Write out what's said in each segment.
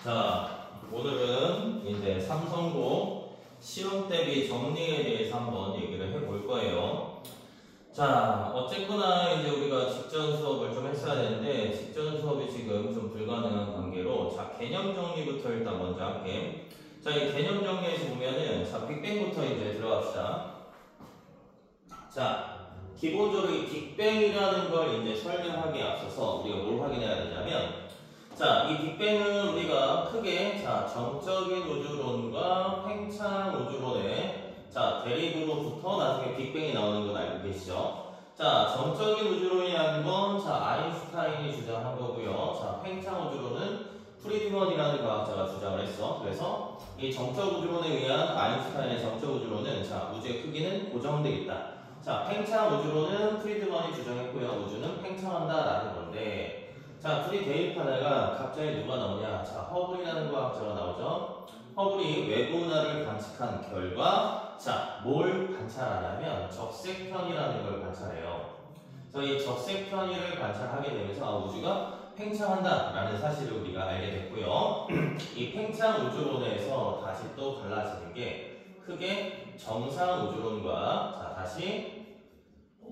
자, 오늘은 이제 삼성고 시험 대비 정리에 대해서 한번 얘기를 해볼 거예요. 자, 어쨌거나 이제 우리가 직전 수업을 좀 했어야 되는데 직전 수업이 지금 좀 불가능한 관계로 자, 개념 정리부터 일단 먼저 할게. 자, 이 개념 정리에서 보면은 자, 빅뱅부터 이제 들어갑시다. 자, 기본적으로 이 빅뱅이라는 걸 이제 설명하기에 앞서서 우리가 뭘 확인해야 되냐면 자, 이 빅뱅은 우리가 크게 자, 정적인 우주론과 팽창 우주론의 자, 대립으로부터 나중에 빅뱅이 나오는 건 알고 계시죠? 자, 정적인 우주론이라는 건 자, 아인슈타인이 주장한 거고요. 자, 팽창 우주론은 프리드먼이라는 과학자가 주장을 했어. 그래서 이 정적 우주론에 의한 아인슈타인의 정적 우주론은 자, 우주의 크기는 고정되어 있다. 자, 팽창 우주론은 프리드먼이 주장했고요. 우주는 팽창한다라는 건데 자, 둘이 대립하다가 갑자기 누가 나오냐? 자, 허블이라는 과학자가 나오죠. 허블이 외부운하를 관측한 결과 자, 뭘 관찰하냐면 적색편이라는 걸 관찰해요. 그래서 이 적색편이를 관찰하게 되면서 아, 우주가 팽창한다라는 사실을 우리가 알게 됐고요. 이 팽창 우주론에서 다시 또 갈라지는 게 크게 정상 우주론과 자, 다시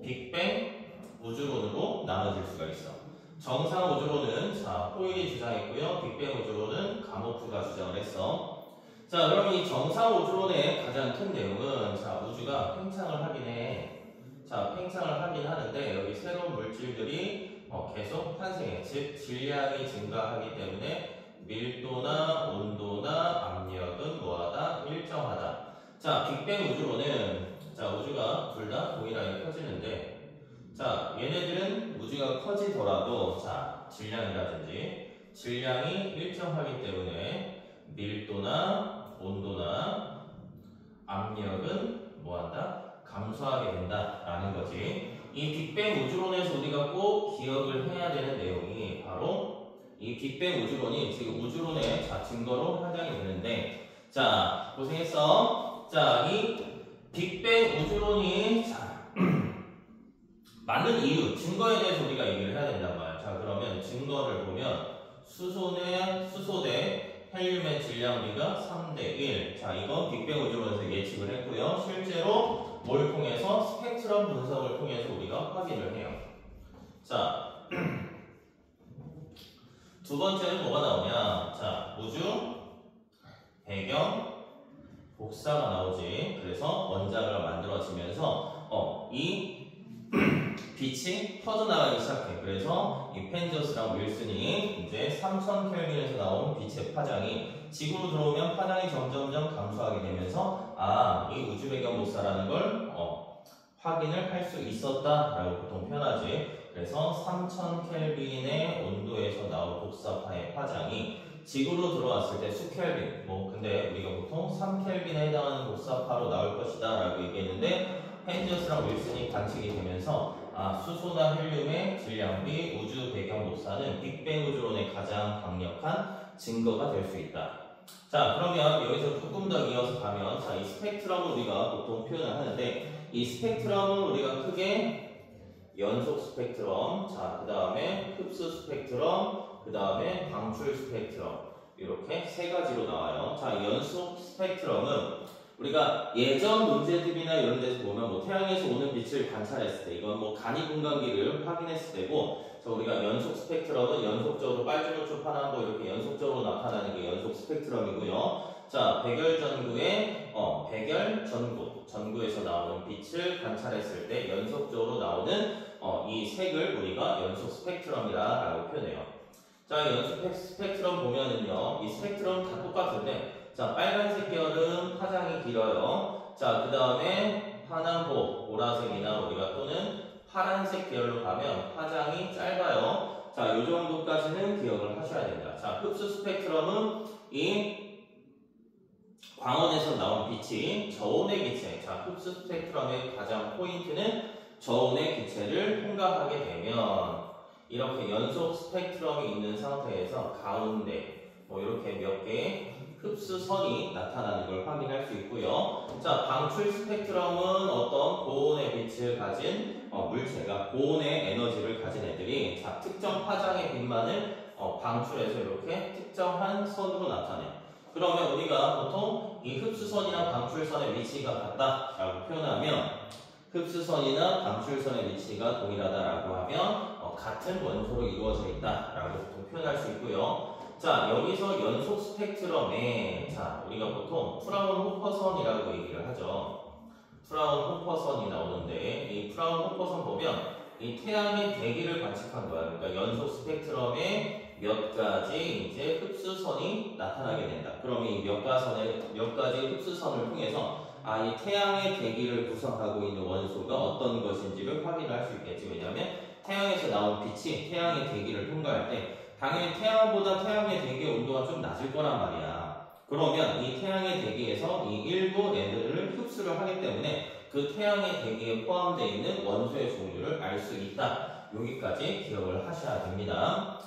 빅뱅 우주론으로 나눠질 수가 있어. 정상 우주론은 자, 호일이 주장했고요. 빅뱅 우주론은 가모프가 주장을 했어. 자, 그럼 이 정상 우주론의 가장 큰 내용은 자, 우주가 팽창을 하긴 해. 자, 팽창을 하긴 하는데 여기 새로운 물질들이 계속 탄생해. 즉, 질량이 증가하기 때문에 밀도나 온도나 압력은 뭐하다? 일정하다. 자, 빅뱅 우주론은 자, 우주가 둘 다 동일하게 커지는데 자, 얘네들은 우주가 커지더라도 자, 질량이 일정하기 때문에 밀도나 온도나 압력은 뭐한다? 감소하게 된다라는 거지. 이 빅뱅 우주론에서 우리가 꼭 기억을 해야 되는 내용이 바로 이 빅뱅 우주론이 지금 우주론의 자, 증거로 활용이 되는데 자, 고생했어. 자, 이 빅뱅 우주론이 자, 맞는 이유, 증거에 대해서 우리가 얘기를 해야 된단 말이야. 자, 그러면 증거를 보면 수소대 헬륨의 질량비가 3대1. 자, 이건 빅뱅 우주론에서 예측을 했고요. 실제로 뭘 통해서? 스펙트럼 분석을 통해서 우리가 확인을 해요. 자, 두 번째는 뭐가 나오냐? 자, 우주, 배경, 복사가 나오지. 그래서 원자가 만들어지면서 이 빛이 퍼져나가기 시작해. 그래서 이 펜저스랑 윌슨이 이제 3000켈빈에서 나온 빛의 파장이 지구로 들어오면 파장이 점점점 감소하게 되면서 아, 이 우주 배경 복사라는 걸 확인을 할 수 있었다라고 보통 표현하지. 그래서 3000켈빈의 온도에서 나온 복사파의 파장이 지구로 들어왔을 때 수켈빈, 근데 우리가 보통 3켈빈에 해당하는 복사파로 나올 것이다 라고 얘기했는데 펜저스랑 윌슨이 관측이 되면서 아, 수소나 헬륨의 질량비 우주 배경 복사는 빅뱅 우주론의 가장 강력한 증거가 될 수 있다. 자, 그러면 여기서 조금 더 이어서 가면 자, 이 스펙트럼을 우리가 보통 표현을 하는데 이 스펙트럼은 우리가 크게 연속 스펙트럼, 자, 그 다음에 흡수 스펙트럼, 그 다음에 방출 스펙트럼 이렇게 세 가지로 나와요. 자, 연속 스펙트럼은 우리가 예전 문제들이나 이런 데서 보면 태양에서 오는 빛을 관찰했을 때 이건 간이 분광기를 확인했을 때고 자, 우리가 연속 스펙트럼은 연속적으로 빨주노초 파남보 이렇게 연속적으로 나타나는 게 연속 스펙트럼이고요. 자, 전구에서 나오는 빛을 관찰했을 때 연속적으로 나오는 이 색을 우리가 연속 스펙트럼이라고 표현해요. 자, 연속 스펙트럼 보면은요, 이 스펙트럼 다 똑같은데 자, 빨간색 계열은 파장이 길어요. 자, 그 다음에 파남보, 보라색이나 우리가 또는 파란색 계열로 가면 파장이 짧아요. 자, 이 정도까지는 기억을 하셔야 됩니다. 자, 흡수 스펙트럼은 이 광원에서 나온 빛이 저온의 기체. 자, 흡수 스펙트럼의 가장 포인트는 저온의 기체를 통과하게 되면 이렇게 연속 스펙트럼이 있는 상태에서 가운데 이렇게 몇 개의 흡수선이 나타나는 걸 확인할 수 있고요. 자, 방출 스펙트럼은 어떤 고온의 빛을 가진 물체가 고온의 에너지를 가진 애들이 자, 특정 파장의 빛만을 방출해서 이렇게 특정한 선으로 나타내. 그러면 우리가 보통 이 흡수선이나 방출선의 위치가 같다라고 표현하면 흡수선이나 방출선의 위치가 동일하다라고 하면 같은 원소로 이루어져 있다라고 보통 표현할 수 있고요. 자, 여기서 연속 스펙트럼에 자, 우리가 보통 프라운호퍼선이라고 얘기를 하죠. 프라운호퍼선이 나오는데 이 프라운호퍼선 보면 이 태양의 대기를 관측한 거야. 그러니까 연속 스펙트럼에 몇 가지 이제 흡수선이 나타나게 된다. 그럼 이 몇 가지 흡수선을 통해서 이 태양의 대기를 구성하고 있는 원소가 어떤 것인지를 확인할 수 있겠지. 왜냐하면 태양에서 나온 빛이 태양의 대기를 통과할 때 당연히 태양보다 태양의 대기의 온도가 좀 낮을 거란 말이야. 그러면 이 태양의 대기에서 이 일부 애들을 흡수를 하기 때문에 그 태양의 대기에 포함되어 있는 원소의 종류를 알 수 있다. 여기까지 기억을 하셔야 됩니다.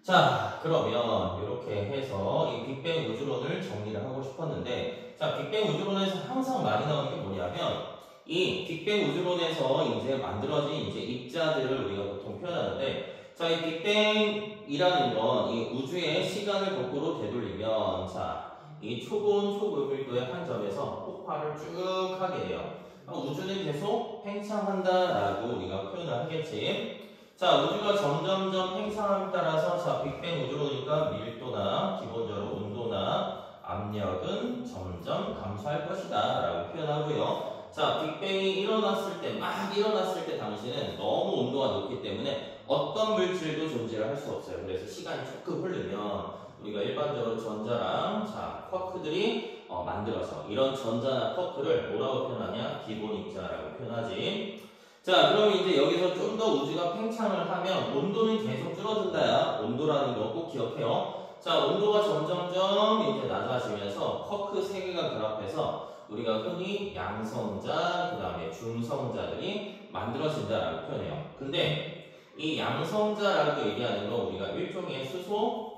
자, 그러면 이렇게 해서 이 빅뱅 우주론을 정리를 하고 싶었는데, 자, 빅뱅 우주론에서 항상 많이 나오는 게 뭐냐면, 이 빅뱅 우주론에서 이제 만들어진 이제 입자들을 우리가 보통 표현하는데, 자, 이 빅뱅이라는 건 이 우주의 시간을 거꾸로 되돌리면, 자, 이 초고밀도의 한 점에서 폭발을 쭉 하게 돼요. 우주는 계속 팽창한다라고 우리가 표현을 하겠지. 자, 우주가 점점점 팽창함에 따라서 자, 빅뱅 우주로니까 밀도나 기본적으로 온도나 압력은 점점 감소할 것이다 라고 표현하고요. 자, 빅뱅이 일어났을 때 당시는 너무 온도가 높기 때문에 어떤 물질도 존재를 할 수 없어요. 그래서 시간이 조금 흐르면 우리가 일반적으로 전자랑 자, 쿼크들이 만들어서 이런 전자나 쿼크를 뭐라고 표현하냐? 기본 입자라고 표현하지. 자, 그럼 이제 여기서 좀 더 우주가 팽창을 하면 온도는 계속 줄어든다야. 온도라는 거 꼭 기억해요. 자, 온도가 점점점 이제 낮아지면서 쿼크 3개가 결합해서 우리가 흔히 양성자, 그 다음에 중성자들이 만들어진다라고 표현해요. 근데 이 양성자라고 얘기하는 건 우리가 일종의 수소,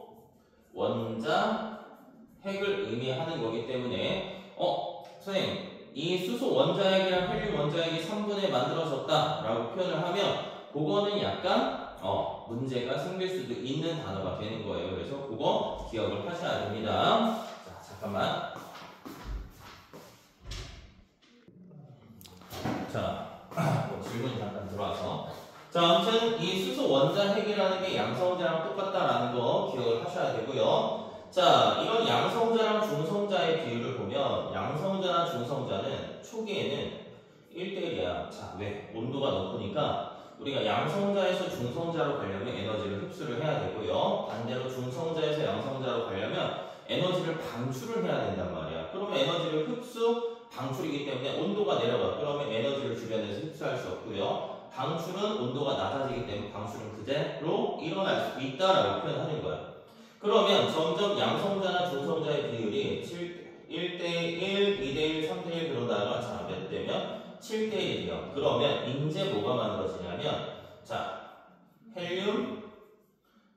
원자, 핵을 의미하는 거기 때문에 선생님 이 수소 원자핵이랑 헬륨 원자핵이 3분의 만들어졌다라고 표현을 하면 그거는 약간 문제가 생길 수도 있는 단어가 되는 거예요. 그래서 그거 기억을 하셔야 됩니다. 자, 잠깐만. 자, 질문이 잠깐 들어와서. 자, 아무튼 이 수소 원자핵이라는 게 양성자랑 똑같다라는 거 기억을 하셔야 되고요. 자, 이런 양성자랑 중성자의 비율을 보면 양성자나 중성자는 초기에는 1대1이야. 자, 왜? 온도가 높으니까 우리가 양성자에서 중성자로 가려면 에너지를 흡수를 해야 되고요. 반대로 중성자에서 양성자로 가려면 에너지를 방출을 해야 된단 말이야. 그러면 에너지를 흡수, 방출이기 때문에 온도가 내려가. 그러면 에너지를 주변에서 흡수할 수 없고요. 방출은 온도가 낮아지기 때문에 방출은 그대로 일어날 수 있다라고 표현하는 거야. 그러면 점점 양성자나 중성자의 비율이 1대1, 2대1, 3대1 그러다가 자, 몇 대면 7대1이에요. 그러면 이제 뭐가 만들어지냐면 자, 헬륨,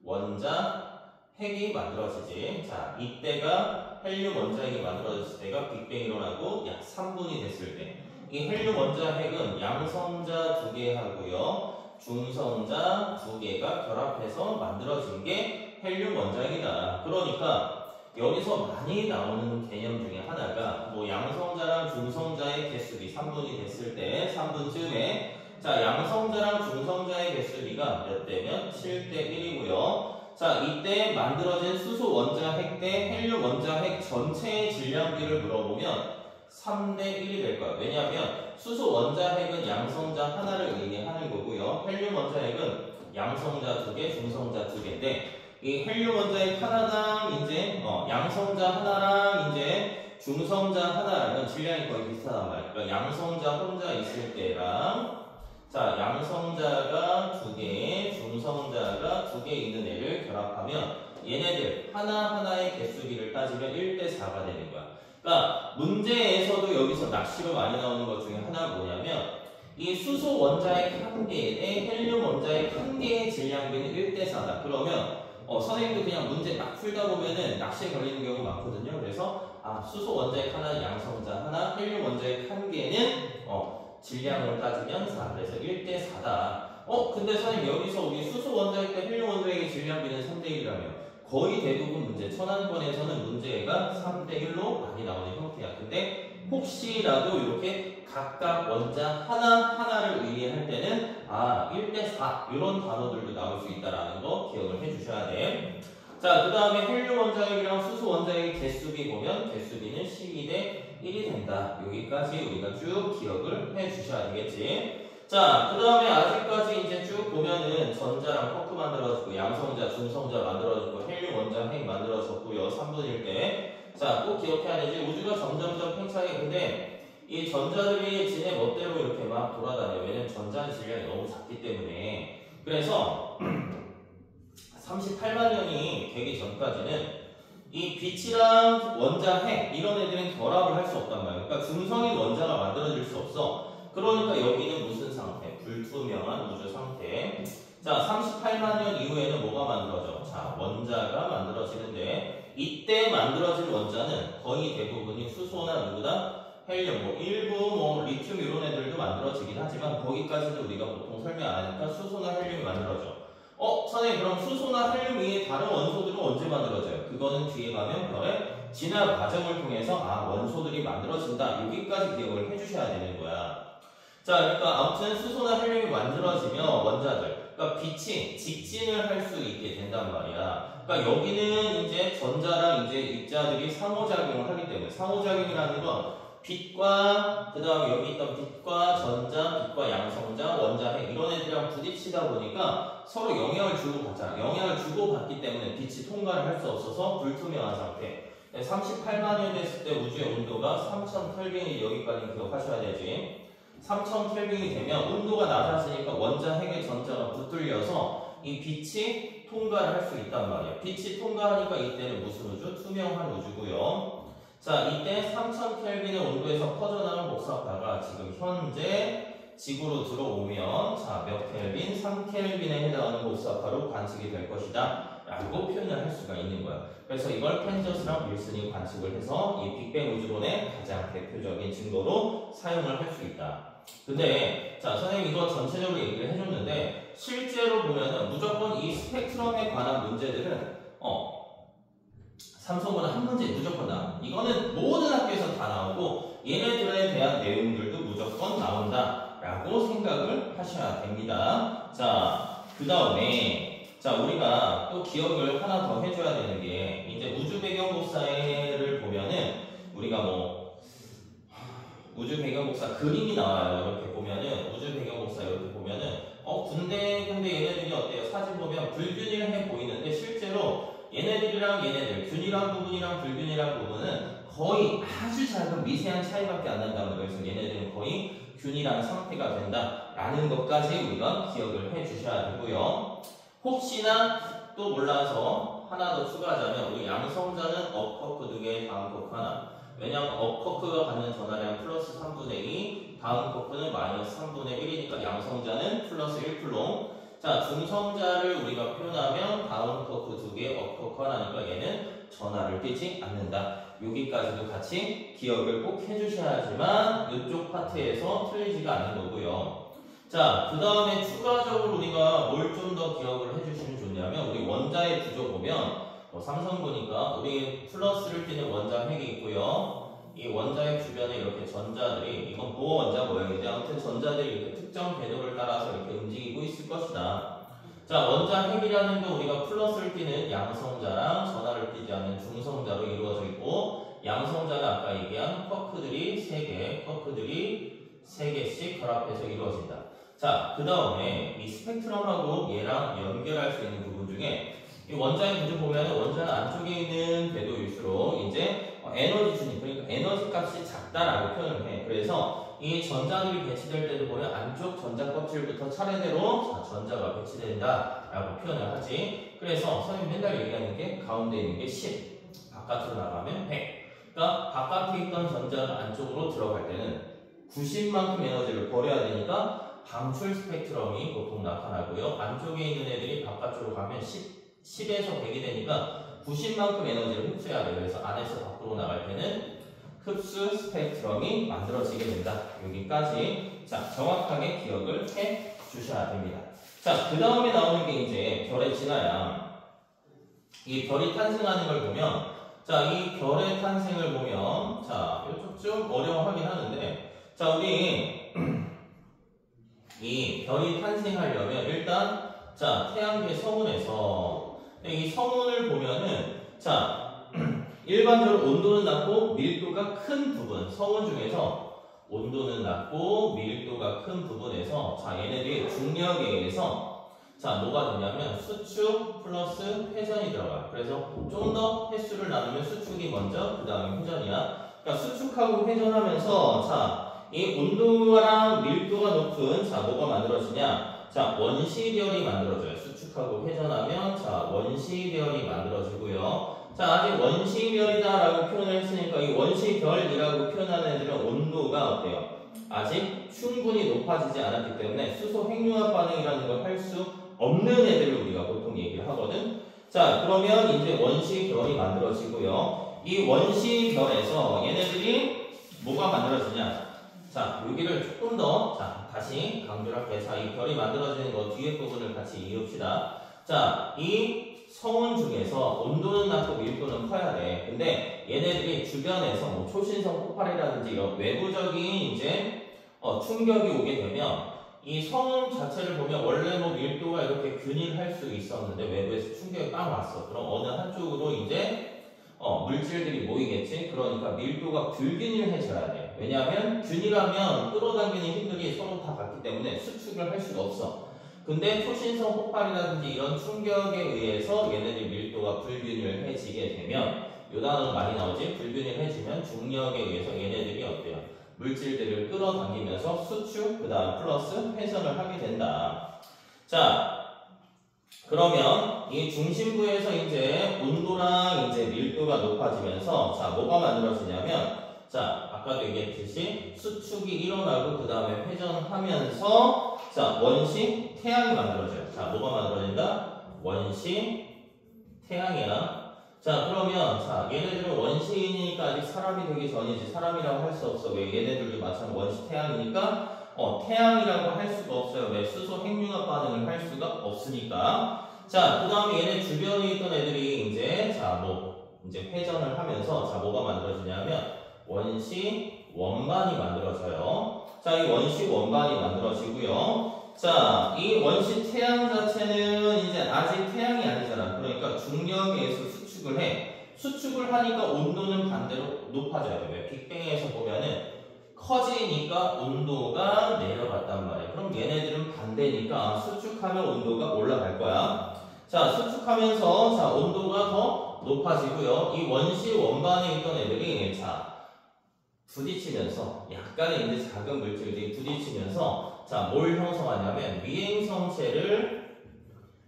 원자, 핵이 만들어지지. 자, 이때가 헬륨 원자핵이 만들어졌을 때가 빅뱅이 일어나고 약 3분이 됐을 때 이 헬륨 원자핵은 양성자 2개 하고요. 중성자 2개가 결합해서 만들어진 게 헬륨 원자핵이다. 그러니까 여기서 많이 나오는 개념 중에 하나가 뭐 양성자랑 중성자의 개수비 3분이 됐을 때 3분쯤에 자, 양성자랑 중성자의 개수비가 몇 대면 7대1이고요. 자, 이때 만들어진 수소 원자핵 대 헬륨 원자핵 전체의 질량비를 물어보면 3대1이 될 거야. 왜냐하면 수소 원자핵은 양성자 하나를 의미하는 거고요. 헬륨 원자핵은 양성자 2개, 중성자 2개인데 이 헬륨 원자핵 하나당 이제 양성자 하나랑 이제 중성자 하나랑은 질량이 거의 비슷하단 말이야. 그러니까 양성자 혼자 있을 때랑 자, 양성자가 2개, 중성자가 2개 있는 애를 결합하면 얘네들 하나하나의 개수비를 따지면 1대4가 되는 거야. 그러니까 문제에서도 여기서 낚시로 많이 나오는 것 중에 하나가 뭐냐면 이 수소 원자핵 1개 대 헬륨 원자핵 1개의 질량비는 1대4다. 그러면 선생님도 그냥 문제 딱 풀다 보면은 낚시에 걸리는 경우가 많거든요. 그래서 수소 원자핵 하나, 양성자 하나, 헬륨 원자핵 1개는 질량으로 따지면 4. 그래서 1대4다. 근데 선생님 여기서 우리 수소 원자핵과 헬륨 원자핵의 질량비는 3대1이라며. 거의 대부분 문제, 천안권에서는 문제가 3대1로 많이 나오는 형태야. 근데 혹시라도 이렇게 각각 원자 하나하나를 의미할 때는 1대4 이런 단어들도 나올 수 있다는 거 기억을 해주셔야 돼. 자, 그 다음에 헬륨 원자핵이랑 수소 원자핵의 개수비 보면 개수비는 12대 1이 된다. 여기까지 우리가 쭉 기억을 해주셔야 되겠지. 자, 그 다음에 아직까지 이제 쭉 보면은 전자랑 쿼크 만들어졌고, 양성자, 중성자 만들어졌고, 헬륨 원자핵 만들어졌고요. 3분의 1대. 자, 꼭 기억해야 되지. 우주가 점점점 팽창해. 근데 이 전자들이 지네 멋대로 이렇게 막 돌아다녀요. 왜냐면 전자의 질량이 너무 작기 때문에. 그래서 38만 년이 되기 전까지는 이 빛이랑 원자핵 이런 애들은 결합을 할 수 없단 말이에요. 그러니까 중성인 원자가 만들어질 수 없어. 그러니까 여기는 무슨 상태? 불투명한 우주 상태. 자, 38만 년 이후에는 뭐가 만들어져? 자, 원자가 만들어지는데 이때 만들어진 원자는 거의 대부분이 수소나 누구다? 헬륨, 일부 리튬 이런 애들도 만들어지긴 하지만 거기까지도 우리가 보통 설명 안 하니까 수소나 헬륨이 만들어져. 선생님 그럼 수소나 헬륨 이외에 다른 원소들은 언제 만들어져요? 그거는 뒤에 가면 별의 진화 과정을 통해서 원소들이 만들어진다. 여기까지 기억을 해주셔야 되는 거야. 자, 그러니까 아무튼 수소나 헬륨이 만들어지면 원자들, 그러니까 빛이 직진을 할 수 있게 된단 말이야. 그러니까 여기는 이제 전자랑 이제 입자들이 상호작용을 하기 때문에 상호작용이라는 건 빛과 그 다음에 여기 있던 빛과 전자, 빛과 양성자, 원자핵 이런 애들이랑 부딪히다 보니까 서로 영향을 주고받잖아. 영향을 주고받기 때문에 빛이 통과를 할 수 없어서 불투명한 상태. 38만 년 됐을 때 우주의 온도가 3000켈빈이 여기까지 기억하셔야 되지. 3000켈빈이 되면 온도가 낮아지니까 원자핵의 전자가 붙들려서 이 빛이 통과를 할 수 있단 말이야. 빛이 통과하니까 이때는 무슨 우주? 투명한 우주고요. 자, 이때 3000켈빈의 온도에서 퍼져나온 복사파가 지금 현재 지구로 들어오면 자, 몇 켈빈? 3켈빈에 해당하는 복사파로 관측이 될 것이다 라고 표현을 할 수가 있는 거야. 그래서 이걸 펜저스랑 윌슨이 관측을 해서 이 빅뱅 우주론의 가장 대표적인 증거로 사용을 할 수 있다. 근데 자, 선생님 이거 전체적으로 얘기를 해줬는데 실제로 보면은 무조건 이 스펙트럼에 관한 문제들은 삼성보다 한 문제 무조건 나와. 이거는 모든 학교에서 다 나오고 얘네들에 대한 내용들도 무조건 나온다 라고 생각을 하셔야 됩니다. 자, 그 다음에 자, 우리가 또 기억을 하나 더 해줘야 되는 게 이제 우주 배경 복사를 보면은 우리가 우주 배경 복사 그림이 나와요. 이렇게 보면은 우주 배경 복사 이렇게 보면은 근데 얘네들이 어때요? 사진 보면 불균일해 보이는데 실제로 얘네들이랑 얘네들, 균일한 부분이랑 불균일한 부분은 거의 아주 작은 미세한 차이밖에 안 난다는 거예요. 그래서 얘네들은 거의 균일한 상태가 된다라는 것까지 우리가 기억을 해 주셔야 되고요. 혹시나 또 몰라서 하나 더 추가하자면 우리 양성자는 업커크 2개, 다음 커크 하나. 왜냐하면 업커크가 갖는 전하량 플러스 3분의 2, 다음 커크는 마이너스 3분의 1이니까 양성자는 플러스 1쿨롱. 자, 중성자를 우리가 표현하면 다운 커크 2개, 업 커크 하나니까 얘는 전하를 띄지 않는다. 여기까지도 같이 기억을 꼭 해주셔야지만 이쪽 파트에서 틀리지가 않는 거고요. 자, 그 다음에 추가적으로 우리가 뭘 좀 더 기억을 해주시면 좋냐면 우리 원자의 구조 보면 삼성 보니까 우리 플러스를 띄는 원자핵이 있고요. 이 원자핵 주변에 이렇게 전자들이 이건 보호 원자 모양인데 아무튼 전자들이 이렇게 특정 궤도를 따라서 이렇게 움직이고 있을 것이다. 자, 원자핵이라는 건 우리가 플러스를 띄는 양성자랑 전하를 띄지 않는 중성자로 이루어져 있고 양성자는 아까 얘기한 쿼크들이 3개, 쿼크들이 3개씩 결합해서 이루어진다. 자, 그 다음에 이 스펙트럼하고 얘랑 연결할 수 있는 부분 중에 이 원자의 구조 보면 원자는 안쪽에 있는 궤도일수록 이제 에너지 순위, 그러니까 에너지 값이 작다라고 표현을 해. 그래서 이 전자들이 배치될 때도 보면 안쪽 전자 껍질부터 차례대로 전자가 배치된다라고 표현을 하지. 그래서 선생님 맨날 얘기하는 게 가운데 있는 게 10, 바깥으로 나가면 100. 그러니까 바깥에 있던 전자가 안쪽으로 들어갈 때는 90만큼 에너지를 버려야 되니까 방출 스펙트럼이 보통 나타나고요. 안쪽에 있는 애들이 바깥으로 가면 10에서 100이 되니까 90만큼 에너지를 흡수해야 돼요. 그래서 안에서 밖으로 나갈 때는 흡수 스펙트럼이 만들어지게 된다. 여기까지 자 정확하게 기억을 해 주셔야 됩니다. 자, 그 다음에 나오는 게 이제 별의 진화야. 이 별이 탄생하는 걸 보면, 자, 이 별의 탄생을 보면, 자, 이쪽 좀 어려워하긴 하는데, 자, 우리 이 별이 탄생하려면 일단, 자, 태양계 성운에서 이 성운을 보면은, 자, 일반적으로 온도는 낮고 밀도가 큰 부분, 성운 중에서 온도는 낮고 밀도가 큰 부분에서, 자, 얘네들이 중력에 의해서, 자, 뭐가 되냐면 수축 플러스 회전이 들어가. 그래서 좀 더 횟수를 나누면 수축이 먼저, 그 다음에 회전이야. 그러니까 수축하고 회전하면서, 자, 이 온도랑 밀도가 높은, 자, 뭐가 만들어지냐? 자, 원시별이 만들어져요. 수축하고 회전하면, 자, 원시별이 만들어지고요. 자, 아직 원시별이다라고 표현을 했으니까 이 원시별이라고 표현하는 애들은 온도가 어때요? 아직 충분히 높아지지 않았기 때문에 수소 핵융합 반응이라는 걸 할 수 없는 애들을 우리가 보통 얘기를 하거든. 자, 그러면 이제 원시별이 만들어지고요. 이 원시별에서 얘네들이 뭐가 만들어지냐? 자, 여기를 조금 더, 자, 다시 강조를 할게요. 자, 이 별이 만들어지는 거 뒤에 부분을 같이 이해합시다. 자, 이 성운 중에서 온도는 낮고 밀도는 커야 돼. 근데 얘네들이 주변에서 뭐 초신성 폭발이라든지 이런 외부적인 이제 충격이 오게 되면 이 성운 자체를 보면 원래 뭐 밀도가 이렇게 균일할 수 있었는데 외부에서 충격이 빵 왔어. 그럼 어느 한쪽으로 이제 물질들이 모이겠지? 그러니까 밀도가 불균일해져야 돼. 왜냐하면 균일하면 끌어당기는 힘들이 서로 다 같기 때문에 수축을 할 수가 없어. 근데 초신성 폭발이라든지 이런 충격에 의해서 얘네들 밀도가 불균일해지게 되면 요 단어는 많이 나오지? 불균일해지면 중력에 의해서 얘네들이 어때요? 물질들을 끌어당기면서 수축, 그 다음 플러스 회전을 하게 된다. 자, 그러면 이 중심부에서 이제 온도랑 이제 밀도가 높아지면서 자, 뭐가 만들어지냐면 자, 아까도 얘기했듯이 수축이 일어나고 그 다음에 회전하면서 자, 원시 태양이 만들어져요. 자, 뭐가 만들어진다? 원시 태양이야. 자, 그러면 자, 얘네들은 원시이니까 아직 사람이 되기 전이지 사람이라고 할 수 없어. 왜? 얘네들도 마찬가지로 원시 태양이니까 태양이라고 할 수가 없어요. 왜? 수소 핵융합 반응을 할 수가 없으니까. 자, 그 다음에 얘네 주변에 있던 애들이 이제 자, 뭐 이제 회전을 하면서 자, 뭐가 만들어지냐면 원시 원반이 만들어져요. 자, 이 원시 원반이 만들어지고요. 자, 이 원시 태양 자체는 이제 아직 태양이 아니잖아. 그러니까 중력에 의해서 수축을 해. 수축을 하니까 온도는 반대로 높아져야 돼. 왜? 빅뱅에서 보면은 커지니까 온도가 내려갔단 말이야. 그럼 얘네들은 반대니까 수축하면 온도가 올라갈 거야. 자, 수축하면서 자, 온도가 더 높아지고요. 이 원시 원반에 있던 애들이 자, 부딪히면서 약간의 이제 작은 물질들이 부딪히면서 자, 뭘 형성하냐면 미행성체를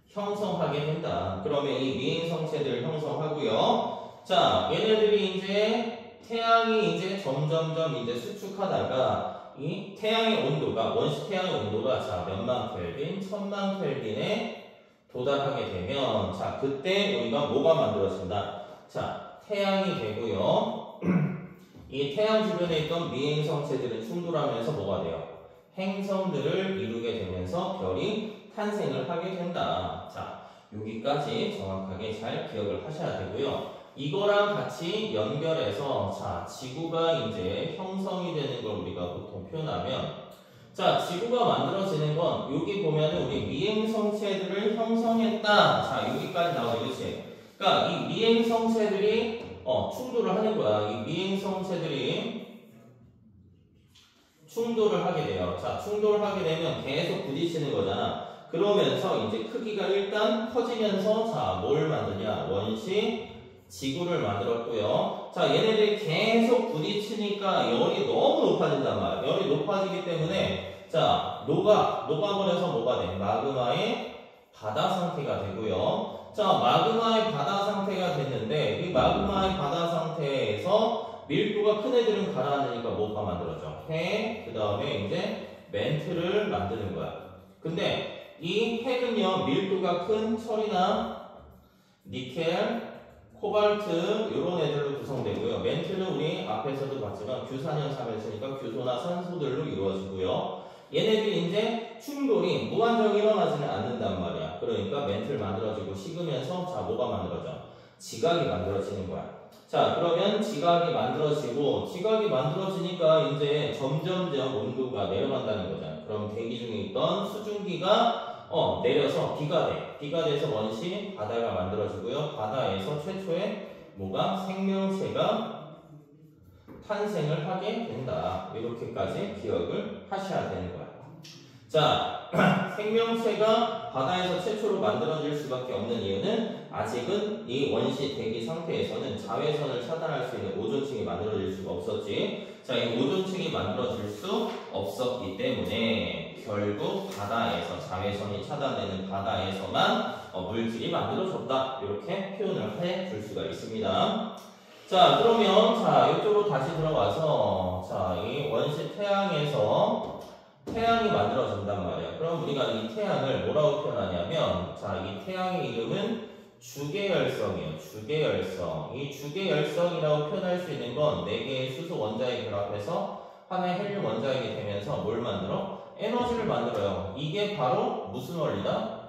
형성하게 된다. 그러면 이 미행성체들을 형성하고요. 자, 얘네들이 이제 태양이 이제 점점점 이제 수축하다가 이 태양의 온도가 원시 태양의 온도가 자, 몇만 켈빈, 1000만 켈빈에 도달하게 되면 자, 그때 우리가 뭐가 만들어진다? 자, 태양이 되고요. 이 태양 주변에 있던 미행성체들은 충돌하면서 뭐가 돼요? 행성들을 이루게 되면서 별이 탄생을 하게 된다. 자, 여기까지 정확하게 잘 기억을 하셔야 되고요. 이거랑 같이 연결해서 자, 지구가 이제 형성이 되는 걸 우리가 보통 표현하면 자, 지구가 만들어지는 건 여기 보면은 우리 미행성체들을 형성했다. 자, 여기까지 나오죠. 그렇지? 그러니까 이 미행성체들이 충돌을 하는 거야. 이 미행성체들이 충돌을 하게 돼요. 자, 충돌을 하게 되면 계속 부딪히는 거잖아. 그러면서 이제 크기가 일단 커지면서 자, 뭘 만드냐? 원시 지구를 만들었고요. 자, 얘네들이 계속 부딪히니까 열이 너무 높아진단 말이야. 열이 높아지기 때문에 자, 녹아버려서 뭐가 돼? 마그마의 바다 상태가 되고요. 자, 마그마의 바다 상태가 됐는데 이 마그마의 바다 상태에서 밀도가 큰 애들은 가라앉으니까 뭐가 만들어져? 해, 그 다음에 이제 멘트를 만드는 거야. 근데 이 핵은요, 밀도가 큰 철이나 니켈, 코발트 이런 애들로 구성되고요. 멘트는 우리 앞에서도 봤지만 규산연산을 쓰니까 규소나 산소들로 이루어지고요. 얘네들이 이제 충돌이 무한정 일어나지는 않는단 말이야. 그러니까 멘틀 만들어지고 식으면서 자 뭐가 만들어져? 지각이 만들어지는 거야. 자 그러면 지각이 만들어지니까 이제 점점점 온도가 내려간다는 거잖아. 그럼 대기 중에 있던 수증기가 내려서 비가 돼. 비가 돼서 원시 바다가 만들어지고요. 바다에서 최초의 뭐가 생명체가 탄생을 하게 된다. 이렇게까지 기억을 하셔야 되는 거야. 자, 생명체가 바다에서 최초로 만들어질 수밖에 없는 이유는 아직은 이 원시 대기 상태에서는 자외선을 차단할 수 있는 오존층이 만들어질 수가 없었지. 자, 이 오존층이 만들어질 수 없었기 때문에 결국 바다에서 자외선이 차단되는 바다에서만 물질이 만들어졌다. 이렇게 표현을 해줄 수가 있습니다. 자, 그러면 자 이쪽으로 다시 들어가서 자, 이 원시 태양에서 태양이 만들어진단 말이야. 그럼 우리가 이 태양을 뭐라고 표현하냐면 자, 이 태양의 이름은 주계열성이에요. 주계열성. 이 주계열성이라고 표현할 수 있는 건 4개의 수소 원자의 결합해서 하나의 헬륨 원자액이 되면서 뭘 만들어? 에너지를 만들어요. 이게 바로 무슨 원리다?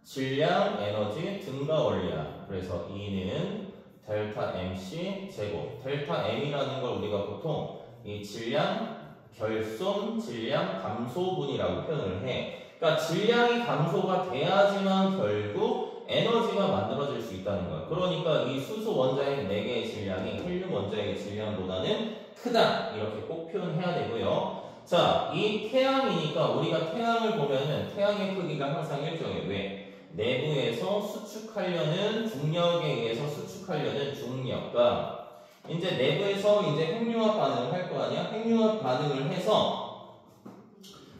질량, 에너지, 증가 원리야. 그래서 E는 델타 MC 제곱. 델타 M이라는 걸 우리가 보통 이 질량, 결손, 질량, 감소분이라고 표현을 해. 그러니까 질량이 감소가 돼야지만 결국 에너지가 만들어질 수 있다는 거야. 그러니까 이 수소 원자의 4개의 질량이 헬륨 원자의 질량보다는 크다. 이렇게 꼭 표현해야 되고요. 자, 이 태양이니까 우리가 태양을 보면은 태양의 크기가 항상 일정해. 왜? 내부에서 수축하려는 중력에 의해서 수축하려는 중력과 이제 내부에서 이제 핵융합 반응을 할 거 아니야? 핵융합 반응을 해서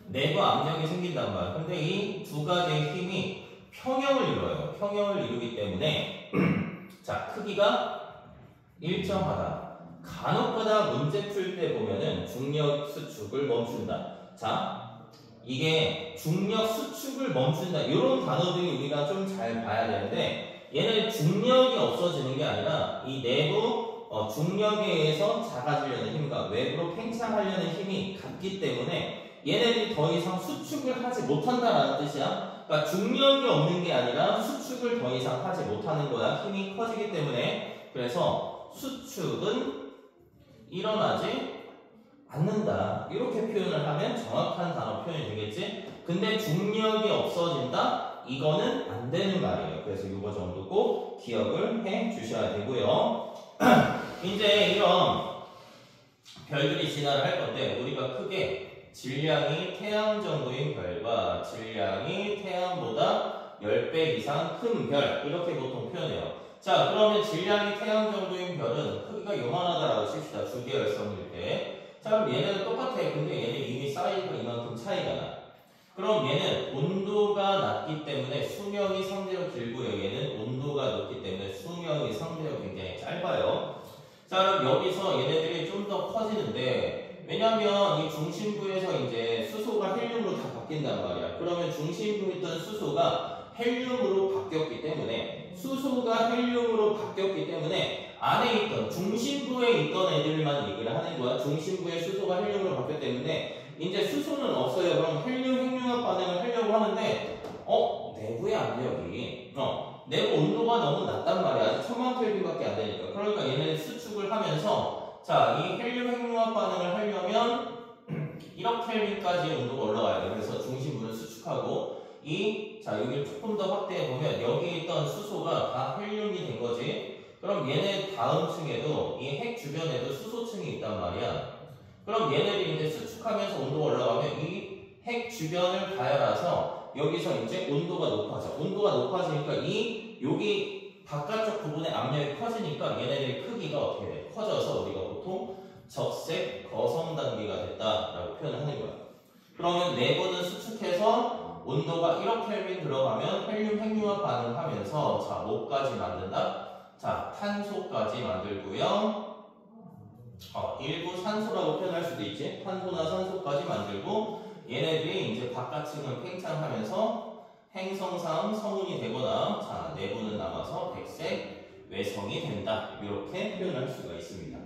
내부 압력이 생긴단 말이야. 근데 이 두 가지의 힘이 평형을 이루어요. 평형을 이루기 때문에 자, 크기가 일정하다. 간혹가다 문제 풀 때 보면은 중력 수축을 멈춘다. 자, 이게 중력 수축을 멈춘다. 이런 단어들이 우리가 좀 잘 봐야 되는데 얘는 중력이 없어지는 게 아니라 이 내부 중력에 의해서 작아지려는 힘과 외부로 팽창하려는 힘이 같기 때문에 얘네들이 더 이상 수축을 하지 못한다라는 뜻이야. 그러니까 중력이 없는 게 아니라 수축을 더 이상 하지 못하는 거야. 힘이 커지기 때문에. 그래서 수축은 일어나지 않는다. 이렇게 표현을 하면 정확한 단어 표현이 되겠지? 근데 중력이 없어진다? 이거는 안 되는 말이에요. 그래서 이거 정도 꼭 기억을 해 주셔야 되고요. 이제 이런 별들이 진화를 할 건데 우리가 크게 질량이 태양 정도인 별과 질량이 태양보다 10배 이상 큰 별 이렇게 보통 표현해요. 자, 그러면 질량이 태양 정도인 별은 크기가 요만하다라고 칩시다. 주계열성일 때. 자, 그럼 얘네는 똑같아. 근데 얘는 이미 사이즈가 이만큼 차이가 나. 그럼 얘는 온도가 낮기 때문에 수명이 상대로 길고요. 얘는 온도가 높기 때문에 수명이 상대로 굉장히 짧아요. 자, 그럼 여기서 얘네들이 좀 더 커지는데 왜냐면 이 중심부에서 이제 수소가 헬륨으로 다 바뀐단 말이야. 그러면 중심부에 있던 수소가 헬륨으로 바뀌었기 때문에 수소가 헬륨으로 바뀌었기 때문에 안에 있던 중심부에 있던 애들만 얘기를 하는 거야. 중심부의 수소가 헬륨으로 바뀌었기 때문에 이제 수소는 없어요. 그럼 헬륨 핵융합 반응을 하려고 하는데 내부의 압력이 내부 온도가 너무 낮단 말이야. 아직 1000만 켈빈밖에 안 되니까. 그러니까 얘네 수축을 하면서 자, 이 헬륨 핵융합 반응을 하려면 1억 켈빈까지 온도가 올라가야 돼. 그래서 중심부는 수축하고 자, 여기를 조금 더 확대해 보면 여기에 있던 수소가 다 헬륨이 된 거지. 그럼 얘네 다음 층에도 이 핵 주변에도 수소층이 있단 말이야. 그럼 얘네들이 이제 수축하면서 온도가 올라가면 이 핵 주변을 가열해서 여기서 이제 온도가 높아져. 온도가 높아지니까 여기 바깥쪽 부분의 압력이 커지니까 얘네들의 크기가 어떻게 돼? 커져서 우리가 보통 적색 거성 단계가 됐다라고 표현을 하는 거야. 그러면 내부는 수축해서 온도가 1억 켈빈 들어가면 헬륨 핵융합 반응하면서 자, 뭐까지 만든다? 자, 탄소까지 만들고요. 일부 산소라고 표현할 수도 있지. 탄소나 산소까지 만들고 얘네들이 이제 바깥층은 팽창하면서 행성상 성운이 되거나 자, 내부는 남아서 백색 외성이 된다. 이렇게 표현할 수가 있습니다.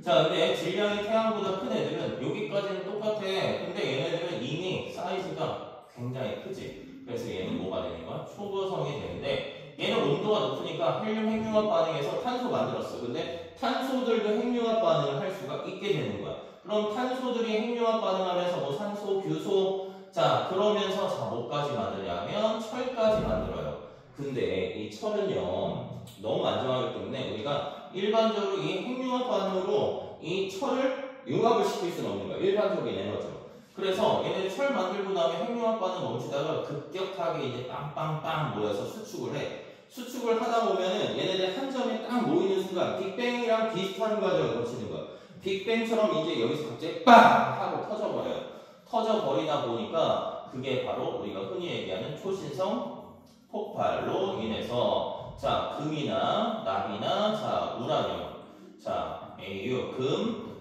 자, 근데 질량이 태양보다 큰 애들은 여기까지는 똑같아. 근데 얘네들은 이미 사이즈가 굉장히 크지. 그래서 얘는 뭐가 되는 거야? 초고성이 되는데 얘는 온도가 높으니까 헬륨 핵융합 반응에서 탄소 만들었어. 근데 탄소들도 핵융합 반응을 할 수가 있게 되는 거야. 그럼 탄소들이 핵융합 반응하면서 뭐 산소, 규소 자 그러면서 자 뭐까지 만드냐면 철까지 만들어요. 근데 이 철은요 너무 안정하기 때문에 우리가 일반적으로 이 핵융합 반응으로 이 철을 융합을 시킬 수는 없는 거야. 일반적인 에너지로. 그래서 얘네 철 만들고 나면 핵융합 반응 멈추다가 급격하게 이제 빵빵빵 모여서 수축을 해. 수축을 하다 보면은 얘네들 한 점에 딱 모이는 순간 빅뱅이랑 비슷한 과정을 거치는 거야. 빅뱅처럼 이제 여기서 갑자기 빵 하고 터져버려요. 터져버리다 보니까 그게 바로 우리가 흔히 얘기하는 초신성 폭발로 인해서 자 금이나 납이나 자 우라늄 자 AU 금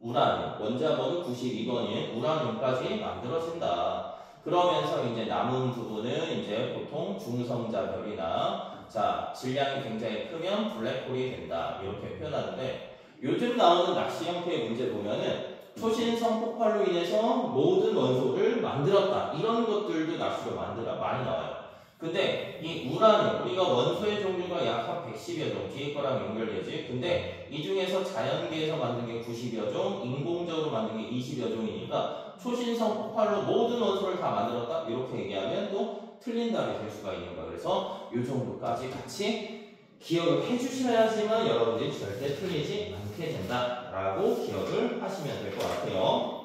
우라늄 원자 번호 92번인 우라늄까지 만들어진다. 그러면서 이제 남은 부분은 이제 보통 중성자별이나 자 질량이 굉장히 크면 블랙홀이 된다 이렇게 표현하는데 요즘 나오는 낚시 형태의 문제 보면은 초신성 폭발로 인해서 모든 원소를 만들었다 이런 것들도 낚시로 만들어 많이 나와요. 근데 이 우라늄 우리가 원소의 종류가 약 한 110여 종 뒤에 거랑 연결되지. 근데 이 중에서 자연계에서 만든 게 90여 종 인공적으로 만든 게 20여 종이니까 초신성 폭발로 모든 원소를 다 만들었다 이렇게 얘기하면 또 틀린 답이 될 수가 있는 거야. 그래서 이 정도까지 같이 기억을 해주셔야지만 여러분들이 절대 틀리지 않게 된다라고 기억을 하시면 될 것 같아요.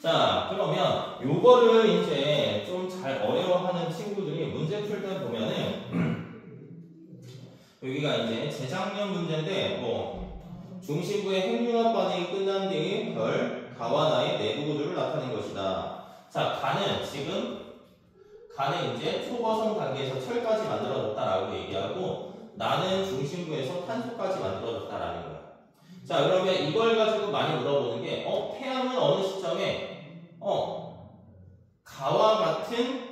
자, 그러면 요거를 이제 좀 잘 어려워하는 친구들이 문제 풀다 보면은 여기가 이제 재작년 문제인데 뭐 중심부의 핵융합 반응이 끝난 뒤에 별, 가와나의 내부 구조를 나타낸 것이다. 자, 가는 이제 초거성 단계에서 철까지 만들어졌다라고 얘기하고 나는 중심부에서 탄소까지 만들어졌다라는 거야. 자, 그러면 이걸 가지고 많이 물어보는 게 태양은 어느 시점에 가와 같은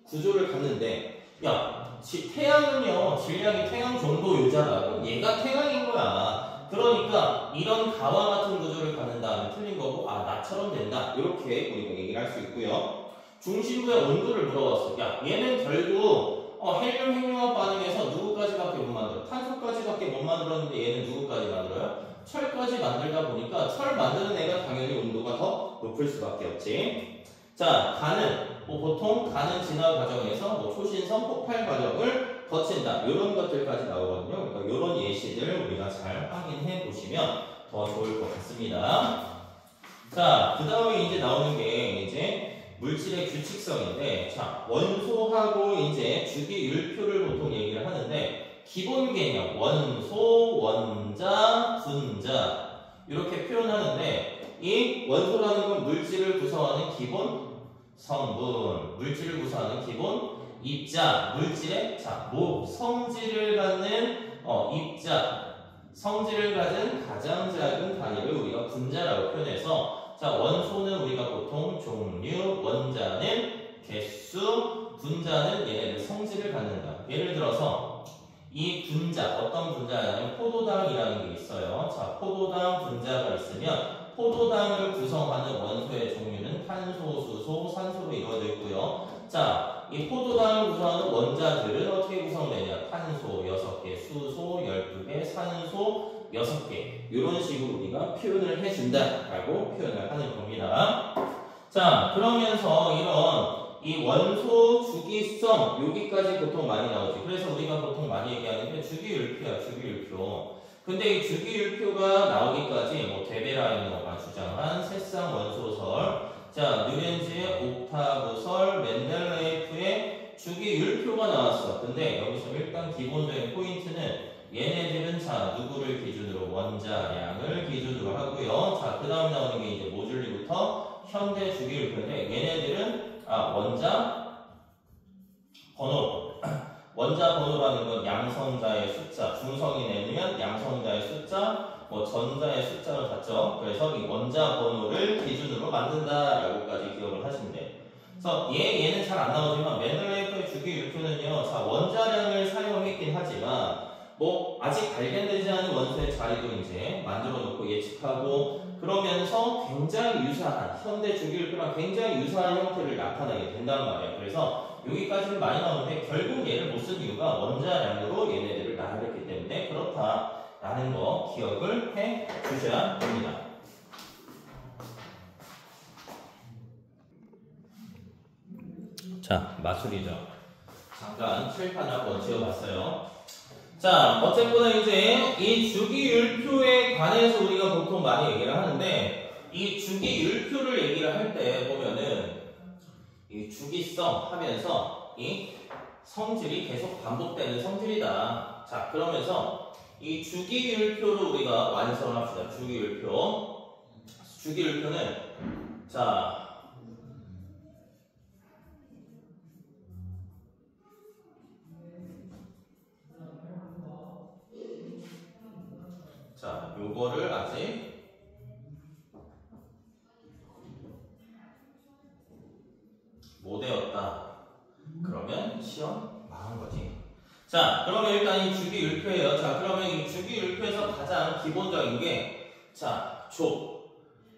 구조를 갖는데 야 태양은요 질량이 태양 정도 유자라고 얘가 태양인 거야. 그러니까 이런 가와 같은 구조를 갖는다면 틀린 거고 아 나처럼 된다 이렇게 우리가 얘기를 할 수 있고요. 중심부의 온도를 물어봤어. 야 얘는 결국 헬륨 핵융합 반응에서 누구까지밖에 못 만들어? 탄소까지밖에 못 만들었는데 얘는 누구까지 만들어요? 철까지 만들다 보니까 철 만드는 애가 당연히 온도가 더 높을 수밖에 없지. 자, 가는 보통 가는 진화 과정에서 초신성 폭발 과정을 거친다. 이런 것들까지 나오거든요. 그러니까 이런 예시들 우리가 잘 확인해 보시면 더 좋을 것 같습니다. 자, 그 다음에 이제 나오는 게 이제 물질의 규칙성인데, 자, 원소하고 이제 주기율표를 보통 얘기를 하는데, 기본 개념, 원소, 원자, 분자, 이렇게 표현하는데, 이 원소라는 건 물질을 구성하는 기본 성분, 물질을 구성하는 기본 입자, 물질의 성질을 갖는 입자, 성질을 가진 가장 작은 단위를 우리가 분자라고 표현해서 자 원소는 우리가 보통 종류, 원자는 개수, 분자는 얘네들 성질을 갖는다. 예를 들어서 이 분자, 어떤 분자냐면 포도당이라는 게 있어요. 자 포도당 분자가 있으면 포도당을 구성하는 원소의 종류는 탄소, 수소, 산소로 이루어져 있고요. 자, 이 포도당을 구성하는 원자들은 어떻게 구성되냐? 탄소 6개, 수소 12개, 산소 6개. 이런 식으로 우리가 표현을 해준다라고 표현을 하는 겁니다. 자, 그러면서 이런 이 원소 주기성 여기까지 보통 많이 나오지. 그래서 우리가 보통 많이 얘기하는 게 주기율표야, 주기율표. 근데 이 주기율표가 나오기까지 데베라이너가 주장한 세상 원소설, 자 뉴렌즈의 옥타브설, 멘델레이프의 주기율표가 나왔어. 근데 여기서 일단 기본적인 포인트는 얘네들은 자 누구를 기준으로 원자량을 기준으로 하고요. 자 그 다음에 나오는 게 이제 모듈리부터 현대 주기율표인데 얘네들은 원자 번호. 원자 번호라는 건 양성자의 숫자, 중성이 내면 양성자의 숫자, 전자의 숫자를 갖죠. 그래서 이 원자 번호를 기준으로 만든다라고까지 기억을 하시면 돼요. 그래서 얘는 잘 안 나오지만 멘델레이프의 주기율표는요, 자 원자량을 사용했긴 하지만 뭐 아직 발견되지 않은 원소의 자리도 이제 만들어 놓고 예측하고 그러면서 굉장히 유사한 현대 주기율표랑 굉장히 유사한 형태를 나타내게 된단 말이에요. 그래서 여기까지는 많이 나오는데 결국 얘를 못 쓴 이유가 원자량으로 얘네들을 나열했기 때문에 그렇다라는 거 기억을 해 주셔야 됩니다. 자, 마술이죠. 잠깐 칠판을 한번 지어봤어요. 자, 어쨌거나 이제 이 주기율표에 관해서 우리가 보통 많이 얘기를 하는데 이 주기율표를 얘기를 할 때 보면은 이 주기성 하면서 이 성질이 계속 반복되는 성질이다. 자, 그러면서 이 주기율표를 우리가 완성을 합시다. 주기율표는 자 요거를 아직 못 외웠다. 그러면 시험 망한 거지. 자, 그러면 일단 이 주기율표예요. 자, 그러면 이 주기율표에서 가장 기본적인 게 자, 족.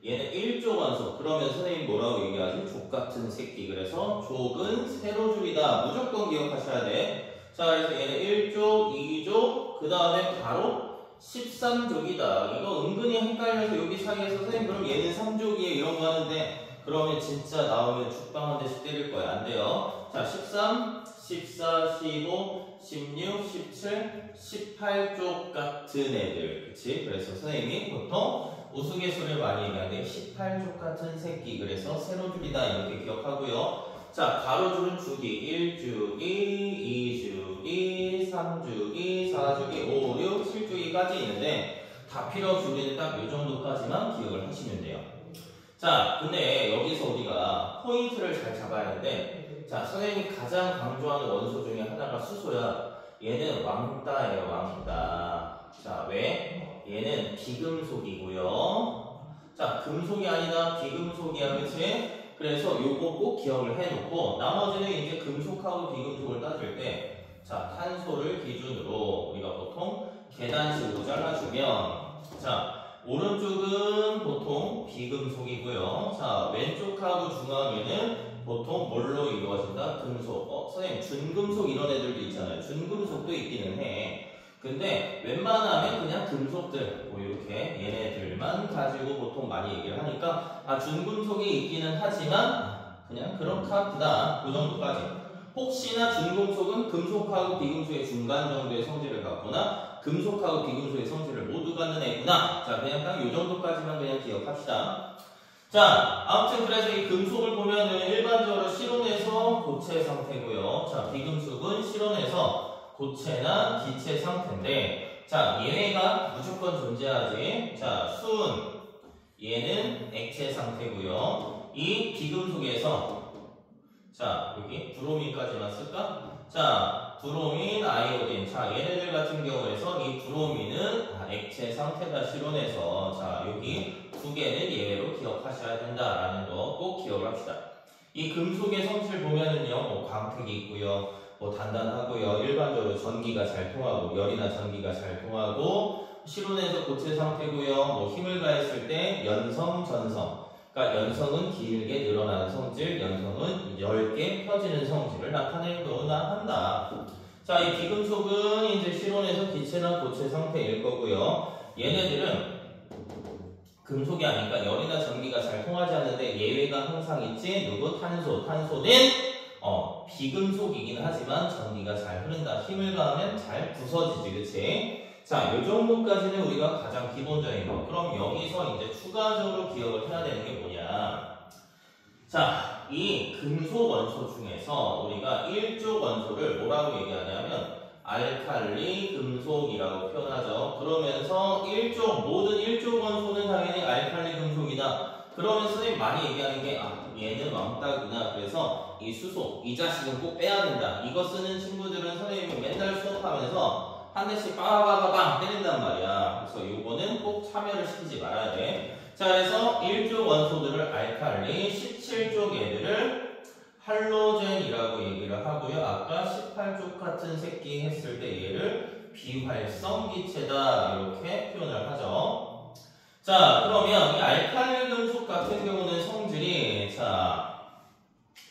얘는 1족 원소. 그러면 선생님 뭐라고 얘기하지? 족 같은 새끼. 그래서 족은 세로줄이다. 무조건 기억하셔야 돼. 자, 그래서 얘는 1족, 2족, 그 다음에 바로 13족이다. 이거 은근히 헷갈려서 여기 사이에서 선생님 그럼 얘는 3족이에요 이런 거 하는데 그러면 진짜 나오면 죽방 한 대씩 때릴 거예요. 안 돼요. 자, 13, 14, 15, 16, 17, 18족 같은 애들. 그치? 그래서 선생님이 보통 우스갯소리를 많이 얘기하는데 18족 같은 새끼. 그래서 세로줄이다. 이렇게 기억하고요. 자, 가로줄은 주기 1주기, 2주기, 3주기, 4주기, 5, 6, 7주기까지 있는데 다 필요 없이 우리는 딱 이 정도까지만 기억을 하시면 돼요. 자, 근데 여기서 우리가 포인트를 잘 잡아야 하는데 자, 선생님이 가장 강조하는 원소 중에 하나가 수소야. 얘는 왕따예요, 왕따. 자, 왜? 얘는 비금속이고요. 자, 금속이 아니다, 비금속이야, 그치? 그래서 요거 꼭 기억을 해놓고 나머지는 이제 금속하고 비금속을 따질 때 자, 탄소를 기준으로 우리가 보통 계단식으로 잘라주면 자, 오른쪽은 보통 비금속이고요. 자, 왼쪽하고 중앙에는 보통 뭘로 이루어진다? 금속. 선생님 준금속 이런 애들도 있잖아요. 준금속도 있기는 해. 근데 웬만하면 그냥 금속들 뭐 이렇게 얘네들만 가지고 보통 많이 얘기를 하니까 아, 준금속이 있기는 하지만 그냥 그렇다 보다 그 정도까지. 혹시나 준금속은 금속하고 비금속의 중간 정도의 성질을 갖거나 금속하고 비금속의 성질을 모두 갖는 애구나. 자, 그냥 딱 이 정도까지만 그냥 기억합시다. 자, 아무튼 그래서 이 금속을 보면은 일반적으로 실온에서 고체 상태고요. 자, 비금속은 실온에서 고체나 기체 상태인데 자, 얘네가 무조건 존재하지. 자, 수은 얘는 액체 상태고요. 이 비금속에서 자, 여기 브로민까지만 쓸까? 자, 브로민, 아이오딘. 자, 얘네들 같은 경우에서 이 브로민은 액체 상태다, 실온에서. 자, 여기 두 개는 예외로 기억하셔야 된다라는 거 꼭 기억을 합시다. 이 금속의 성질 보면은요, 뭐 광택이 있고요, 뭐 단단하고요, 일반적으로 전기가 잘 통하고, 열이나 전기가 잘 통하고, 실온에서 고체 상태고요, 뭐 힘을 가했을 때 연성, 전성. 그러니까 연성은 길게 늘어나는 성질, 연성은 얇게 펴지는 성질을 나타내거나 한다. 자, 이 비금속은 이제 실온에서 기체나 고체 상태일 거고요. 얘네들은 금속이 아니니까 열이나 전기가 잘 통하지 않는데 예외가 항상 있지. 누구? 탄소. 탄소는 비금속이긴 하지만 전기가 잘 흐른다. 힘을 가하면 잘 부서지지, 그치? 자, 이 정도까지는 우리가 가장 기본적인 거. 그럼 여기서 이제 추가적으로 기억을 해야 되는 게 뭐냐? 자, 이 금속 원소 중에서 우리가 1족 원소를 뭐라고 얘기하냐면 알칼리 금속이라고 표현하죠. 그러면서 모든 1족 원소는 당연히 알칼리 금속이다. 그러면 선생님 많이 얘기하는 게 얘는 왕따구나. 그래서 이 수소, 이 자식은 꼭 빼야 된다. 이거 쓰는 친구들은 선생님이 맨날 수업하면서 한 대씩 빠바바방 때린단 말이야. 그래서 요거는 꼭 참여를 시키지 말아야 돼. 자, 그래서 1족 원소들을 알칼리, 17족 애들을 할로젠이라고 얘기를 하고요. 아까 18족 같은 새끼 했을 때 얘를 비활성 기체다 이렇게 표현을 하죠. 자, 그러면 이 알칼리 금속 같은 경우는 성질이 자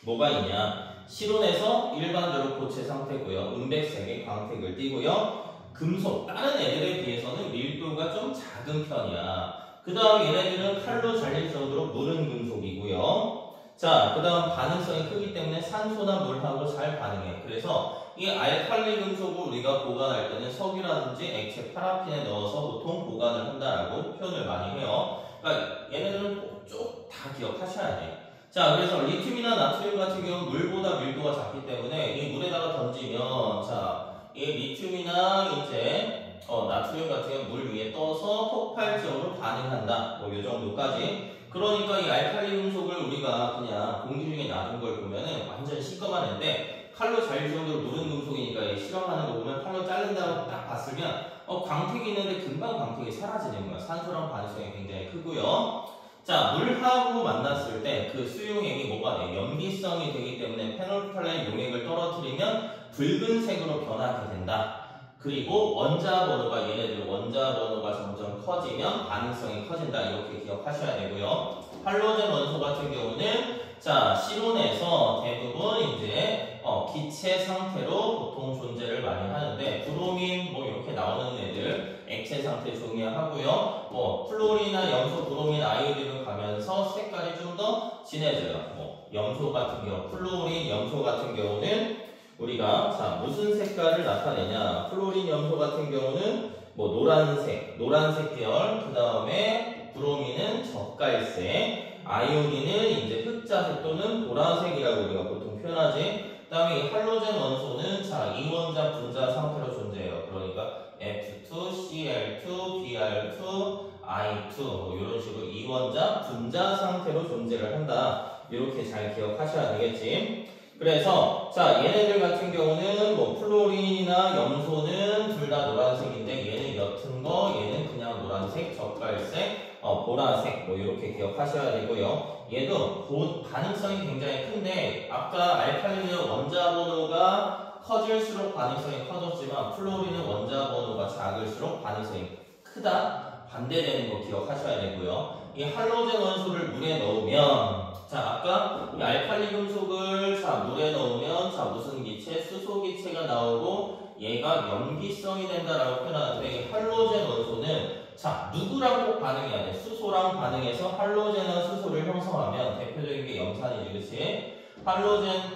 뭐가 있냐? 실온에서 일반적으로 고체 상태고요. 은백색의 광택을 띠고요. 금속 다른 애들에 비해서는 밀도가 좀 작은 편이야. 그 다음 얘네들은 칼로 잘릴 정도로 무른 금속이고요. 자, 그 다음 반응성이 크기 때문에 산소나 물하고 잘 반응해. 그래서 이 알칼리 금속을 우리가 보관할 때는 석유라든지 액체 파라핀에 넣어서 보통 보관을 한다라고 표현을 많이 해요. 그러니까 얘네들은 꼭 쭉 다 기억하셔야 돼. 자, 그래서 리튬이나 나트륨 같은 경우는 물보다 밀도가 작기 때문에 이 물에다가 던지면 자, 이 리튬이나 이제 나트륨 같은 경우 물 위에 떠서 폭발적으로 반응한다. 뭐 이 정도까지. 그러니까 이 알칼리 금속을 우리가 그냥 공기 중에 놔둔 걸 보면은 완전 시꺼먼 애인데 칼로 잘릴 정도로 무른 금속이니까 실험하는 거 보면 칼로 자른다고 딱 봤으면 광택이 있는데 금방 광택이 사라지는 거야. 산소랑 반응성이 굉장히 크고요. 자, 물하고 만났을 때 그 수용액이 뭐가 돼? 염기성이 되기 때문에 페놀프탈렌 용액을 떨어뜨리면 붉은색으로 변하게 된다. 그리고 원자 번호가 얘네들 원자 번호가 점점 커지면 반응성이 커진다. 이렇게 기억하셔야 되고요. 할로젠 원소 같은 경우는 자, 실온에서 대부분 이제 기체 상태로 보통 존재를 많이 하는데 브로민 뭐 이렇게 나오는 애들 액체 상태 존재하고요. 뭐 플로린이나 염소, 브로민, 아이오딘을 가면서 색깔이 좀 더 진해져요. 뭐 염소 같은 경우, 플로린, 염소 같은 경우는 우리가 자 무슨 색깔을 나타내냐? 플로린, 염소 같은 경우는 뭐 노란색 계열, 그 다음에 브로민은 젓갈색, 아이오딘은 이제 흑자색 또는 보라색이라고 우리가 보통 표현하지. 그 다음에 이 할로젠 원소는 자 이원자 분자 상태로 존재해요. 그러니까 F2, Cl2, Br2, I2 뭐 이런 식으로 이원자 분자 상태로 존재를 한다. 이렇게 잘 기억하셔야 되겠지. 그래서 자 얘네들 같은 경우는 뭐 플로린이나 염소는 둘 다 노란색인데 얘는 옅은 거, 얘는 그냥 노란색, 젓갈색, 보라색 뭐 이렇게 기억하셔야 되고요. 얘도 반응성이 굉장히 큰데 아까 알칼리는 원자 번호가 커질수록 반응성이 커졌지만 플로린은 원자 번호가 작을수록 반응성이 크다. 반대되는 거 기억하셔야 되고요. 이 할로젠 원소를 물에 넣으면 자 아까 이 알칼리 금속을 자 물에 넣으면 자 무슨 기체? 수소 기체가 나오고 얘가 염기성이 된다라고 표현하는데 이 할로젠 원소는 자 누구랑 꼭 반응해야 돼? 수소랑 반응해서 할로젠과 수소를 형성하면 대표적인 게 염산이지, 그렇지?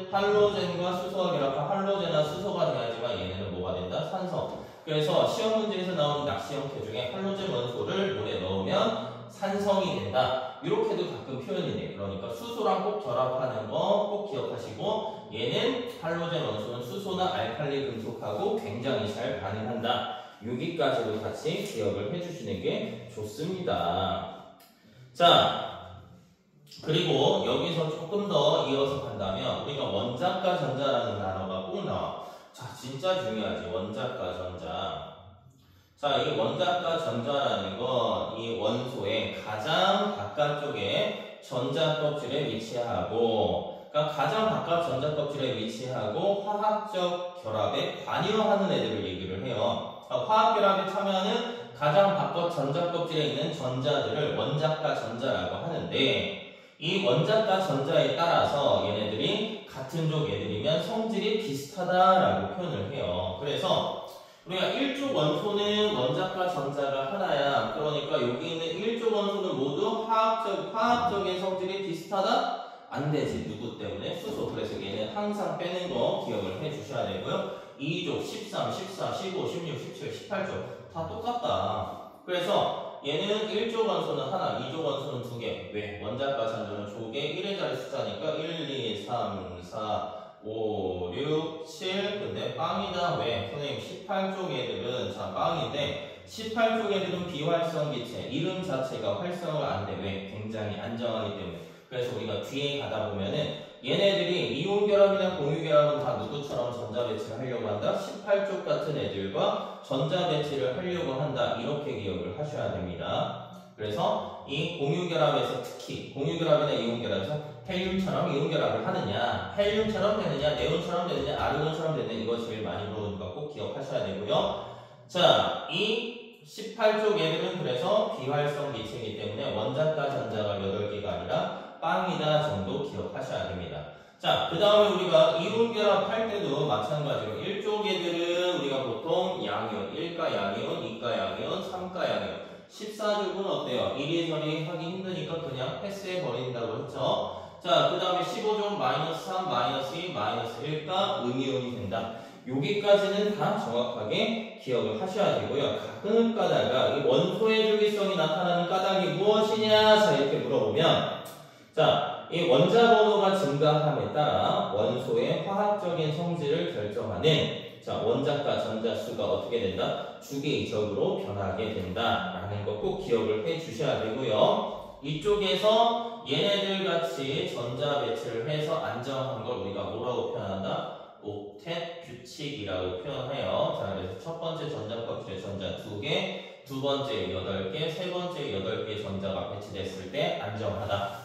할로젠과 수소가 결합한 할로젠과 수소가 돼야지만 얘네는 뭐가 된다? 산성. 그래서 시험 문제에서 나오는 낚시 형태 중에 할로젠 원소를 물에 넣으면 산성이 된다. 이렇게도 가끔 표현이 돼. 그러니까 수소랑 꼭 결합하는 거 꼭 기억하시고 얘는 할로젠 원소는 수소나 알칼리 금속하고 굉장히 잘 반응한다. 여기까지도 같이 기억을 해주시는 게 좋습니다. 자, 그리고 여기서 조금 더 이어서 간다면 우리가 원자과 전자라는 단어가 꼭 나와. 자, 진짜 중요하지. 원자과 전자. 자, 이 원자과 전자라는 건 이 원소의 가장 바깥쪽에 전자 껍질에 위치하고, 그러니까 가장 바깥 전자 껍질에 위치하고 화학적 결합에 관여하는 애들을 얘기를 해요. 그러니까 화학 결합에 참여하는 가장 바깥 전자 껍질에 있는 전자들을 원자과 전자라고 하는데, 이 원자과 전자에 따라서 얘네들이 같은 족 애들이면 성질이 비슷하다라고 표현을 해요. 그래서 우리가 1족 원소는 원자과 전자가 하나야. 그러니까 여기 있는 1족 원소는 모두 화학적인 성질이 비슷하다? 안 되지. 누구 때문에? 수소. 그래서 얘는 항상 빼는 거 기억을 해 주셔야 되고요. 2족, 13, 14, 15, 16, 17, 18족 다 똑같다. 그래서 얘는 1족 원소는 하나, 2족 원소는 두 개. 왜? 원자과 전자는 족의 1의 자리 숫자니까 1, 2, 3, 4, 5, 6, 7 근데 빵이다. 왜? 선생님 18쪽 애들은 자 빵인데 18쪽 애들은 비활성 기체 이름 자체가 활성을 안 돼. 왜? 굉장히 안정하기 때문에. 그래서 우리가 뒤에 가다 보면은 얘네들이 이온 결합이나 공유 결합은 다 누구처럼 전자 배치를 하려고 한다? 18쪽 같은 애들과 전자 배치를 하려고 한다. 이렇게 기억을 하셔야 됩니다. 그래서 이 공유 결합에서 특히 공유 결합이나 이온 결합에서 헬륨처럼 이온 결합을 하느냐, 헬륨처럼 되느냐, 네온처럼 되느냐, 아르곤처럼 되느냐 이거 제일 많이 물어보니까 꼭 기억하셔야 되고요. 자, 이 18쪽 애들은 그래서 비활성 기체이기 때문에 원자가 전자가 8개가 아니라 빵이다 정도 기억하셔야 됩니다. 자, 그 다음에 우리가 이온 결합할 때도 마찬가지로 1쪽 애들은 우리가 보통 양이온, 1가 양이온, 2가 양이온, 3가 양이온, 14쪽은 어때요? 이리저리 하기 힘드니까 그냥 패스해 버린다고 했죠. 자, 그 다음에 15쪽 마이너스 3, 마이너스 2, 마이너스 1가 음이온이 된다. 여기까지는 다 정확하게 기억을 하셔야 되고요. 가끔 가다가 이 원소의 주기성이 나타나는 까닭이 무엇이냐? 자, 이렇게 물어보면 자, 이 원자 번호가 증가함에 따라 원소의 화학적인 성질을 결정하는 자, 원자과 전자 수가 어떻게 된다? 주기적으로 변하게 된다라는 거 꼭 기억을 해 주셔야 되고요. 이쪽에서 얘네들 같이 전자 배치를 해서 안정한 걸 우리가 뭐라고 표현한다? 옥텟 규칙이라고 표현해요. 자, 그래서 첫 번째 전자값의 전자 2개, 두 번째 8개, 세 번째 8개 전자가 배치됐을 때 안정하다.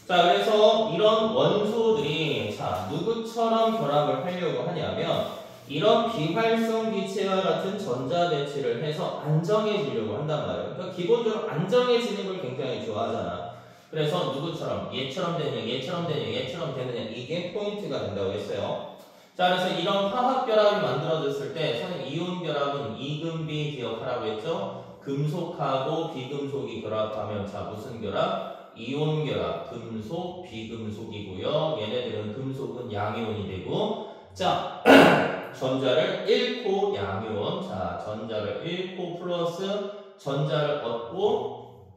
자, 그래서 이런 원소들이 자, 누구처럼 결합을 하려고 하냐면 이런 비활성 기체와 같은 전자 배치를 해서 안정해지려고 한단 말이에요. 그러니까 기본적으로 안정해지는 걸 굉장히 좋아하잖아. 그래서 누구처럼 얘처럼 되느냐, 얘처럼 되느냐, 얘처럼 되느냐 이게 포인트가 된다고 했어요. 자, 그래서 이런 화학 결합이 만들어졌을 때 선생님 이온 결합은 이금비 기억하라고 했죠? 금속하고 비금속이 결합하면 자, 무슨 결합? 이온 결합, 금속, 비금속이고요. 얘네들은 금속은 양이온이 되고 자, 전자를 잃고 양이온, 자, 전자를 잃고 플러스 전자를 얻고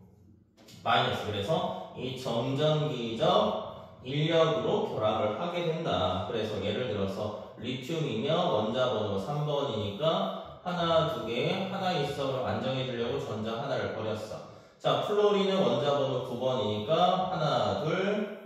마이너스. 그래서 이 정전기적 인력으로 결합을 하게 된다. 그래서 예를 들어서 리튬이면 원자 번호 3번이니까 하나, 두 개, 하나 있어 안정해 주려고 전자 하나를 버렸어. 자, 플로린은 원자 번호 9번이니까 하나, 둘,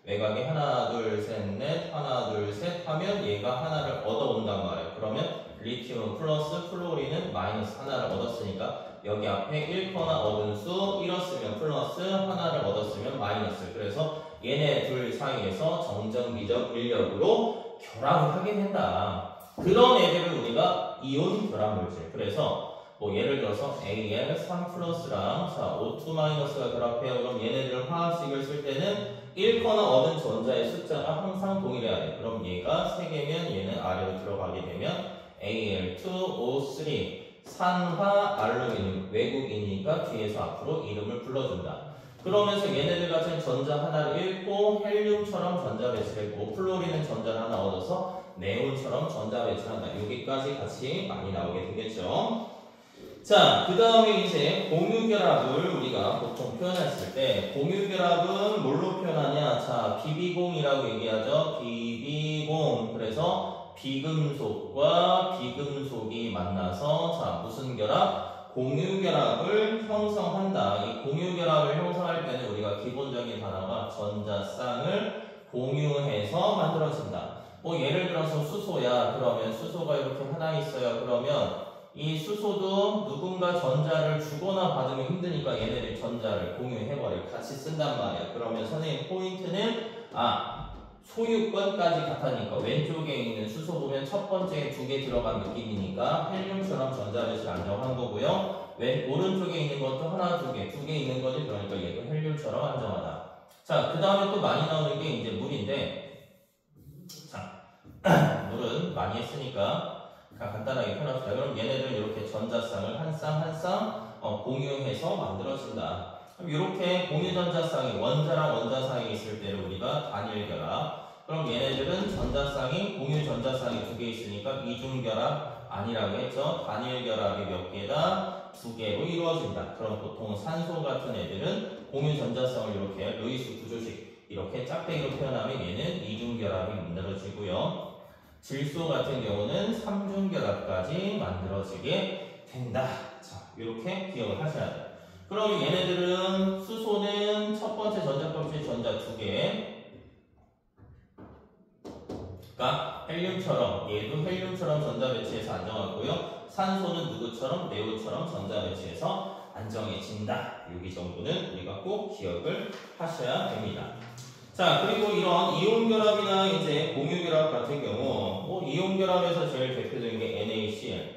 외곽에 하나, 둘, 셋, 넷, 하나, 둘, 셋 하면 얘가 하나를 얻어온단 말이에요. 그러면 리튬은 플러스, 플로린은 마이너스 하나를 얻었으니까 여기 앞에 1거나 얻은 수, 잃었으면 플러스, 하나를 얻었으면 마이너스. 그래서 얘네 둘 사이에서 정전기적 인력으로 결합을 하게 된다. 그런 애들을 우리가 이온 결합물질. 그래서 뭐 예를 들어서 Al3 플러스랑 자, O2 마이너스가 결합해요. 그럼 얘네들 화학식을 쓸 때는 1거나 얻은 전자의 숫자가 항상 동일해야 돼. 그럼 얘가 3개면 얘는 아래로 들어가게 되면 Al2O3 산화 알루미늄 외국이니까 뒤에서 앞으로 이름을 불러준다. 그러면서 얘네들 같은 전자 하나를 잃고 헬륨처럼 전자 배치를 했고 플로린은 전자를 하나 얻어서 네온처럼 전자 배치를 한다. 여기까지 같이 많이 나오게 되겠죠. 자, 그 다음에 이제 공유결합을 우리가 보통 표현했을 때 공유결합은 뭘로 표현하냐? 자, 비비공이라고 얘기하죠. 비비공. 그래서 비금속과 비금속이 만나서 자, 무슨 결합? 공유결합을 형성한다. 이 공유결합을 형성할 때는 우리가 기본적인 단어가 전자쌍을 공유해서 만들어진다. 뭐 예를 들어서 수소야. 그러면 수소가 이렇게 하나 있어요. 그러면 이 수소도 누군가 전자를 주거나 받으면 힘드니까 얘네들 전자를 공유해버려 같이 쓴단 말이야. 그러면 선생님 포인트는 소유권까지 같으니까 왼쪽에 있는 수소 보면 첫 번째에 2개 들어간 느낌이니까 헬륨처럼 전자 배치를 안정한 거고요. 오른쪽에 있는 것도 하나, 2개, 2개 있는 거지. 그러니까 얘도 헬륨처럼 안정하다. 자, 그 다음에 또 많이 나오는 게 이제 물인데 자, 물은 많이 했으니까 간단하게 표현합시다. 그럼 얘네들은 이렇게 전자쌍을 한 쌍 한 쌍 공유해서 만들어진다. 그럼 이렇게 공유 전자쌍이 원자랑 원자 사이에 있을 때를 우리가 단일결합. 그럼 얘네들은 전자쌍이 공유 전자쌍이 2개 있으니까 이중결합 아니라고 했죠. 단일결합이 몇 개다? 2개로 이루어진다. 그럼 보통 산소 같은 애들은 공유 전자쌍을 이렇게 루이스 구조식 이렇게 짝대기로 표현하면 얘는 이중결합이 만들어지고요. 질소 같은 경우는 3중결합까지 만들어지게 된다. 자, 이렇게 기억을 하셔야 돼요. 그럼 얘네들은 수소는 첫 번째 전자값이 전자 2개. 그러니까 헬륨처럼 얘도 헬륨처럼 전자 배치해서 안정하고요. 산소는 누구처럼 네온처럼 전자 배치해서 안정해진다. 여기 정도는 우리가 꼭 기억을 하셔야 됩니다. 자, 그리고 이런 이온결합이나 이제 공유결합 같은 경우, 이온결합에서 제일 대표적인 게 NaCl.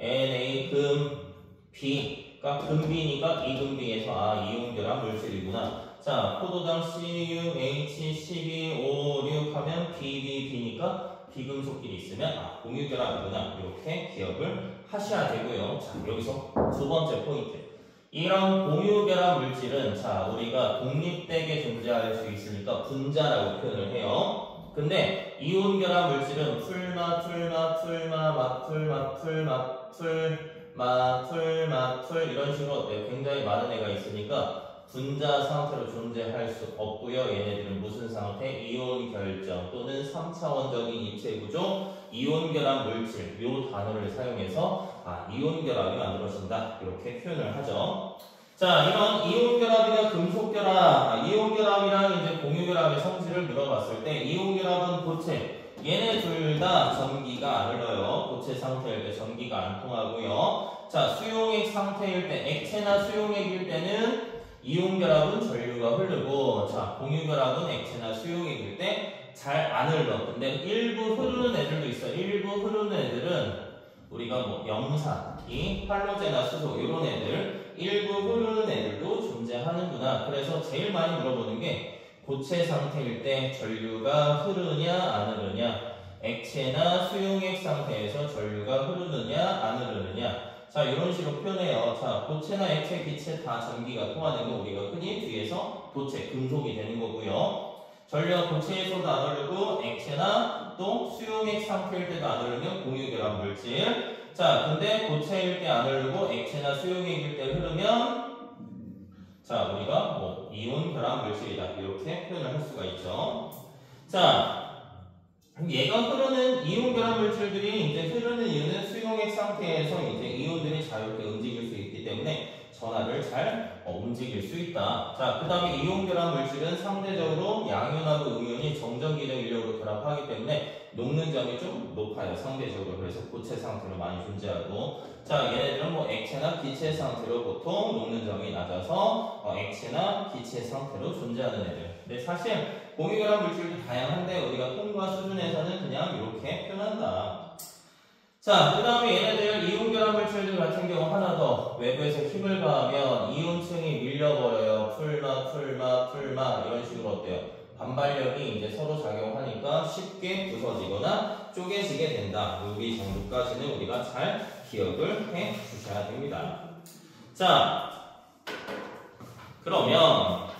Na 금 B가 금비니까 이금비에서 이온결합 물질이구나. 자, 포도당 CuH 12O6 하면 BBB니까 비금속끼리 있으면 공유결합이구나. 이렇게 기억을 하셔야 되고요. 자, 여기서 두 번째 포인트. 이런 공유결합 물질은 자, 우리가 독립되게 존재할 수 있으니까 분자라고 표현을 해요. 근데 이온결합 물질은 풀마 이런 식으로 어때요? 굉장히 많은 애가 있으니까 분자 상태로 존재할 수 없고요. 얘네들은 무슨 상태? 이온 결정 또는 3차원적인 입체 구조, 이온 결합 물질 이 단어를 사용해서 이온 결합이 만들어진다. 이렇게 표현을 하죠. 자, 이런 이온 결합이나 금속 결합, 이온 결합이랑 이제 공유 결합의 성질을 물어봤을 때 이온 결합은 고체 얘네 둘 다 전기가 안 흘러요. 고체 상태일 때 전기가 안 통하고요. 자, 수용액 상태일 때 액체나 수용액일 때는 이온 결합은 전류가 흐르고, 자, 공유 결합은 액체나 수용액일 때 잘 안 흘러. 근데 일부 흐르는 애들도 있어요. 일부 흐르는 애들은 우리가 뭐 염산, 할로제나 수소 이런 애들, 일부 흐르는 애들도 존재하는구나. 그래서 제일 많이 물어보는 게 고체 상태일 때 전류가 흐르냐 안 흐르냐, 액체나 수용액 상태에서 전류가 흐르느냐 안 흐르느냐. 자, 이런 식으로 표현해요. 자, 고체나 액체, 기체 다 전기가 통하는 거 우리가 흔히 뒤에서 도체, 금속이 되는 거고요. 전류가 고체에서도 안 흐르고 액체나 또 수용액 상태일 때도 안 흐르면 공유결합 물질. 자, 근데 고체일 때 안 흐르고 액체나 수용액일 때 흐르면 자, 우리가 뭐 이온 결합 물질이다. 이렇게 표현을 할 수가 있죠. 자, 얘가 흐르는 이온 결합 물질들이 이제 흐르는 이유는 수용액 상태에서 이제 이온들이 자유롭게 움직일 수 있기 때문에 전하를 잘 움직일 수 있다. 자, 그 다음에 이온 결합 물질은 상대적으로 양이온하고 음이온이 정전기적 인력으로 결합하기 때문에 녹는 점이 좀 높아요. 상대적으로. 그래서 고체 상태로 많이 존재하고, 자, 얘네들은 뭐 액체나 기체 상태로 보통 녹는 점이 낮아서 액체나 기체 상태로 존재하는 애들. 근데 사실 공유결합 물질도 다양한데 우리가 통과 수준에서는 그냥 이렇게 표현한다. 자, 그 다음에 얘네들 이온결합 물질들 같은 경우 하나 더 외부에서 힘을 가하면 이온층이 밀려버려요. 풀마 이런 식으로 어때요? 반발력이 이제 서로 작용하니까 쉽게 부서지거나 쪼개지게 된다. 여기 정도까지는 우리가 잘 기억을 해 주셔야 됩니다. 자, 그러면